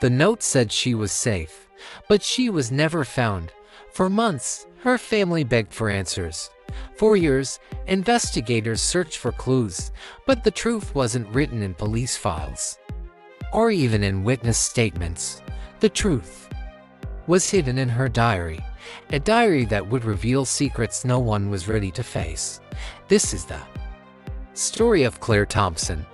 The note said she was safe, but she was never found. For months, her family begged for answers. For years, investigators searched for clues, but the truth wasn't written in police files or even in witness statements. The truth was hidden in her diary, a diary that would reveal secrets no one was ready to face. This is the story of Claire Thompson.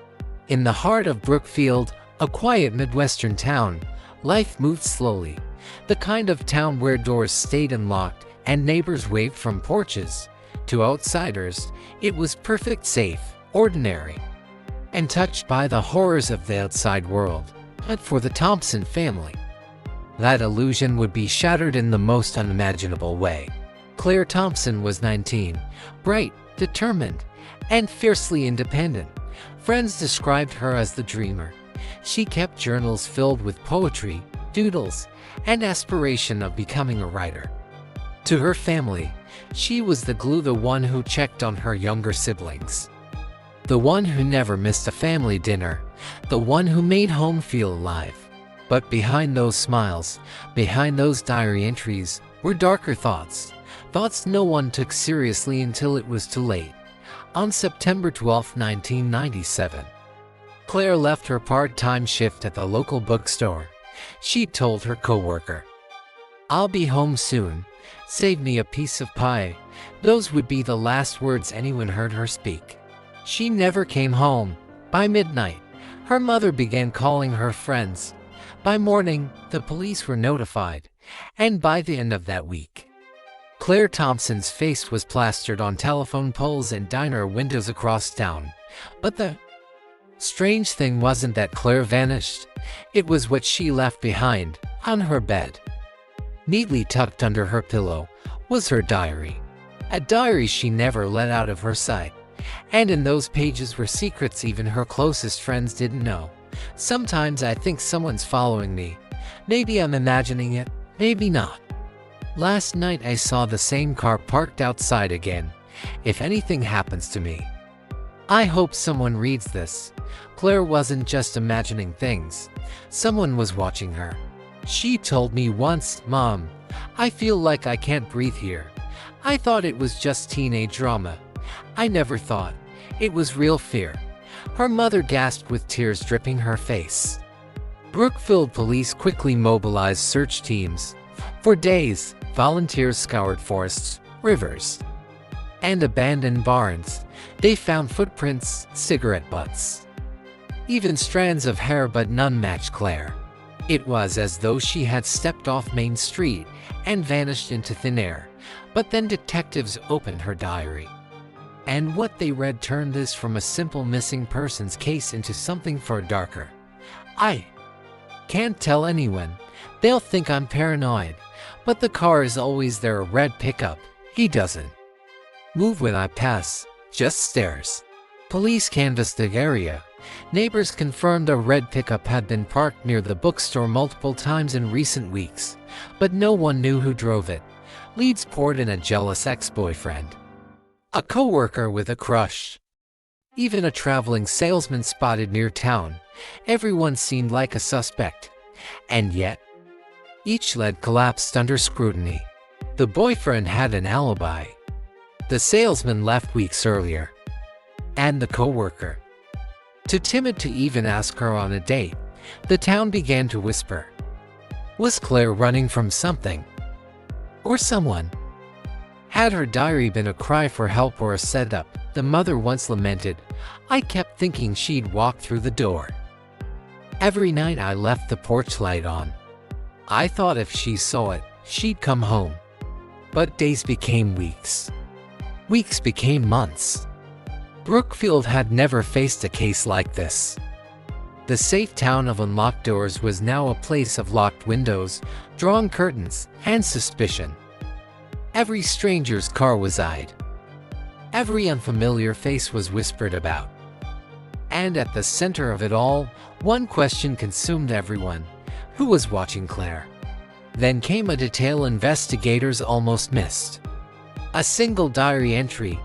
In the heart of Brookfield, a quiet Midwestern town, life moved slowly. The kind of town where doors stayed unlocked and neighbors waved from porches. To outsiders, it was perfect, safe, ordinary, and touched by the horrors of the outside world. But for the Thompson family, that illusion would be shattered in the most unimaginable way. Claire Thompson was 19, bright, determined, and fiercely independent. Friends described her as the dreamer. She kept journals filled with poetry, doodles, and aspiration of becoming a writer. To her family, she was the glue, the one who checked on her younger siblings, the one who never missed a family dinner, the one who made home feel alive. But behind those smiles, behind those diary entries, were darker thoughts, thoughts no one took seriously until it was too late. On September 12, 1997, Claire left her part-time shift at the local bookstore. She told her coworker, "I'll be home soon. Save me a piece of pie." Those would be the last words anyone heard her speak. She never came home. By midnight, her mother began calling her friends. By morning, the police were notified, and by the end of that week, Claire Thompson's face was plastered on telephone poles and diner windows across town. But the strange thing wasn't that Claire vanished. It was what she left behind. On her bed, neatly tucked under her pillow, was her diary. A diary she never let out of her sight. And in those pages were secrets even her closest friends didn't know. Sometimes I think someone's following me. Maybe I'm imagining it, maybe not. Last night I saw the same car parked outside again. If anything happens to me, I hope someone reads this. Claire wasn't just imagining things. Someone was watching her. She told me once, "Mom, I feel like I can't breathe here." I thought it was just teenage drama. I never thought it was real fear. Her mother gasped with tears dripping her face. Brookfield police quickly mobilized search teams. For days, volunteers scoured forests, rivers, and abandoned barns. They found footprints, cigarette butts, even strands of hair, but none matched Claire. It was as though she had stepped off Main Street and vanished into thin air. But then detectives opened her diary, and what they read turned this from a simple missing persons case into something far darker. "I can't tell anyone. They'll think I'm paranoid. But the car is always there, a red pickup. He doesn't move when I pass, just stares." Police canvassed the area. Neighbors confirmed a red pickup had been parked near the bookstore multiple times in recent weeks, but no one knew who drove it. Leads poured in: a jealous ex-boyfriend, a coworker with a crush, even a traveling salesman spotted near town. Everyone seemed like a suspect, and yet each lead collapsed under scrutiny. The boyfriend had an alibi. The salesman left weeks earlier, and the coworker too timid to even ask her on a date. The town began to whisper. Was Claire running from something or someone? Had her diary been a cry for help or a setup? The mother once lamented, "I kept thinking she'd walk through the door. Every night I left the porch light on. I thought if she saw it, she'd come home." But days became weeks. Weeks became months. Brookfield had never faced a case like this. The safe town of unlocked doors was now a place of locked windows, drawn curtains, and suspicion. Every stranger's car was eyed. Every unfamiliar face was whispered about. And at the center of it all, one question consumed everyone: who was watching Claire? Then came a detail investigators almost missed. A single diary entry,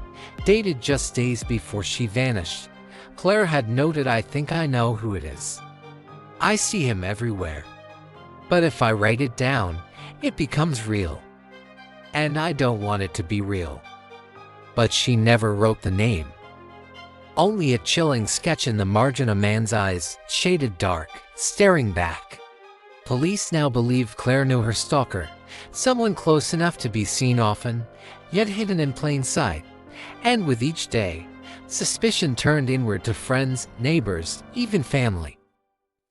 dated just days before she vanished. Claire had noted, "I think I know who it is. I see him everywhere." But if I write it down, it becomes real. And I don't want it to be real. But she never wrote the name. Only a chilling sketch in the margin, a man's eyes, shaded dark, staring back. Police now believe Claire knew her stalker, someone close enough to be seen often, yet hidden in plain sight. And with each day, suspicion turned inward to friends, neighbors, even family.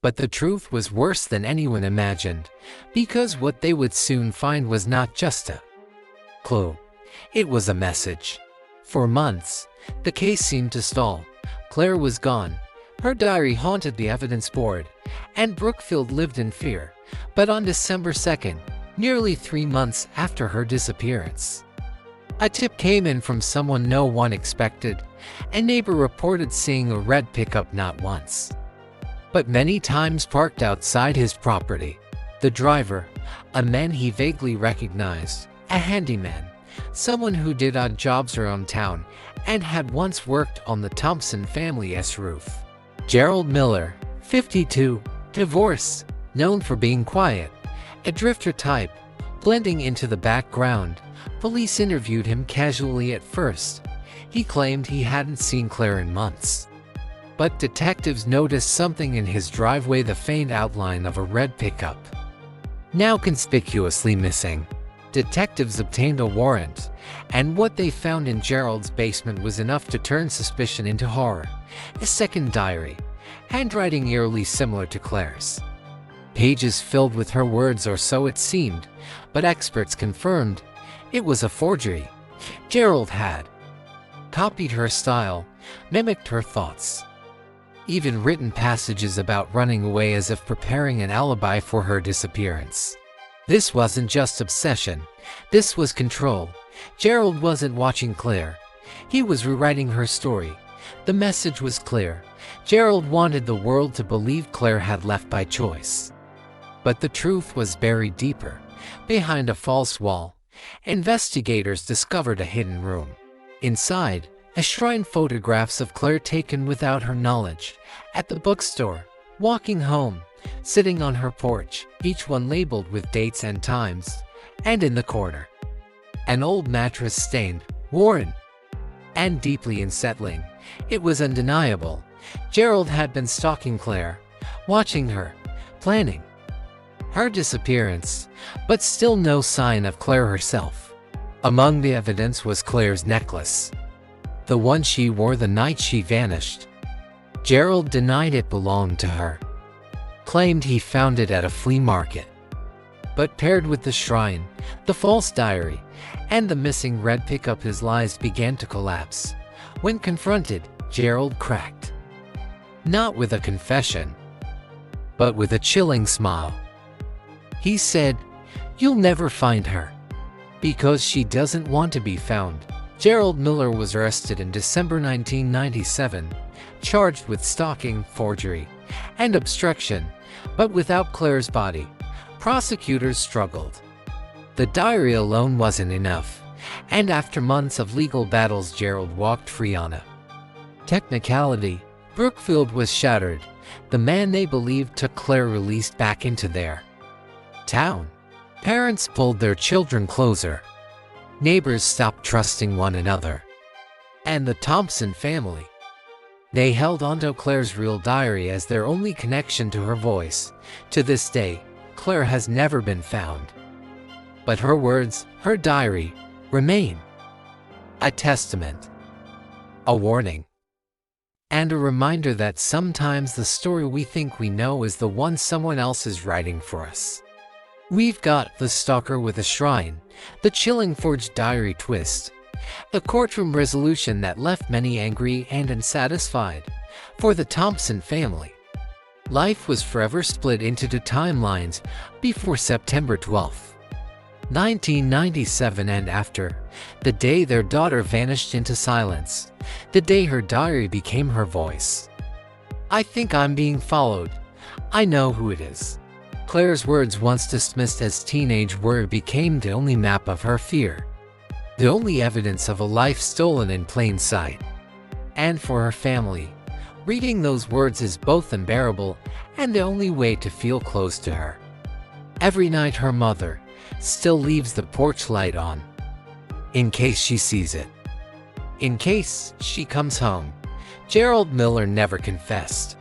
But the truth was worse than anyone imagined, because what they would soon find was not just a clue. It was a message. For months, the case seemed to stall. Claire was gone. Her diary haunted the evidence board, and Brookfield lived in fear. But on December 2nd, nearly 3 months after her disappearance, a tip came in from someone no one expected. A neighbor reported seeing a red pickup not once, but many times parked outside his property. The driver, a man he vaguely recognized, a handyman, someone who did odd jobs around town and had once worked on the Thompson family's roof. Gerald Miller, 52, divorced, known for being quiet, a drifter type, blending into the background. Police interviewed him casually at first. He claimed he hadn't seen Claire in months. But detectives noticed something in his driveway, the faint outline of a red pickup, now conspicuously missing. Detectives obtained a warrant, and what they found in Gerald's basement was enough to turn suspicion into horror. A second diary, handwriting eerily similar to Claire's. Pages filled with her words, or so it seemed, but experts confirmed it was a forgery. Gerald had copied her style, mimicked her thoughts, even written passages about running away as if preparing an alibi for her disappearance. This wasn't just obsession, this was control. Gerald wasn't watching Claire. He was rewriting her story. The message was clear. Gerald wanted the world to believe Claire had left by choice. But the truth was buried deeper. Behind a false wall, investigators discovered a hidden room. Inside, a shrine, photographs of Claire taken without her knowledge, at the bookstore, walking home, sitting on her porch, each one labeled with dates and times, and in the corner, an old mattress stained, worn, and deeply unsettling. It was undeniable. Gerald had been stalking Claire, watching her, planning her disappearance, but still no sign of Claire herself. Among the evidence was Claire's necklace, the one she wore the night she vanished. Gerald denied it belonged to her, claimed he found it at a flea market. But paired with the shrine, the false diary, and the missing red pickup, his lies began to collapse. When confronted, Gerald cracked. Not with a confession, but with a chilling smile. He said, "You'll never find her, because she doesn't want to be found." Gerald Miller was arrested in December 1997, charged with stalking, forgery, and obstruction, but without Claire's body. Prosecutors struggled. The diary alone wasn't enough, and after months of legal battles, Gerald walked free on a technicality. Brookfield was shattered. The man they believed took Claire released back into their town. Parents pulled their children closer. Neighbors stopped trusting one another. And the Thompson family, they held onto Claire's real diary as their only connection to her voice. To this day, Claire has never been found. But her words, her diary, remain a testament, a warning, and a reminder that sometimes the story we think we know is the one someone else is writing for us. We've got the stalker with a shrine, the chilling forged diary twist, the courtroom resolution that left many angry and unsatisfied. For the Thompson family, life was forever split into two timelines: before September 12, 1997, and after, the day their daughter vanished into silence, the day her diary became her voice. "I think I'm being followed. I know who it is." Claire's words, once dismissed as teenage worry, became the only map of her fear, the only evidence of a life stolen in plain sight. And for her family, reading those words is both unbearable and the only way to feel close to her. Every night her mother still leaves the porch light on, in case she sees it. In case she comes home. Gerald Miller never confessed.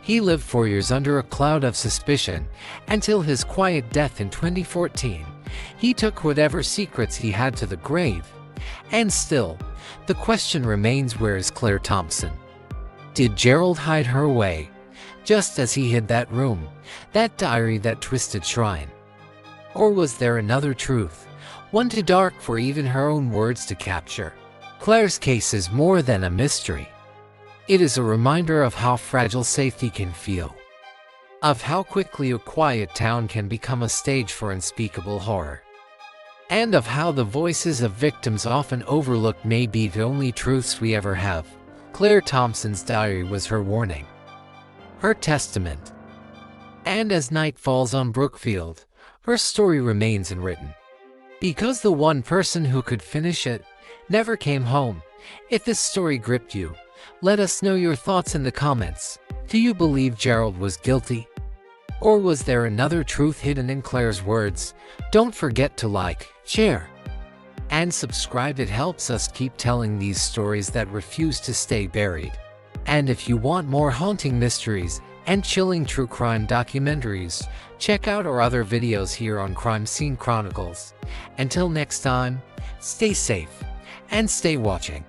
He lived 4 years under a cloud of suspicion until his quiet death in 2014. He took whatever secrets he had to the grave. And still, the question remains, where is Claire Thompson? Did Gerald hide her away, just as he hid that room, that diary, that twisted shrine? Or was there another truth, one too dark for even her own words to capture? Claire's case is more than a mystery. It is a reminder of how fragile safety can feel, of how quickly a quiet town can become a stage for unspeakable horror, and of how the voices of victims often overlooked may be the only truths we ever have. Claire Thompson's diary was her warning, her testament. And as night falls on Brookfield, her story remains unwritten, because the one person who could finish it never came home. If this story gripped you, let us know your thoughts in the comments. Do you believe Gerald was guilty? Or was there another truth hidden in Claire's words? Don't forget to like, share, and subscribe. It helps us keep telling these stories that refuse to stay buried. And if you want more haunting mysteries and chilling true crime documentaries, check out our other videos here on Crime Scene Chronicles. Until next time, stay safe and stay watching.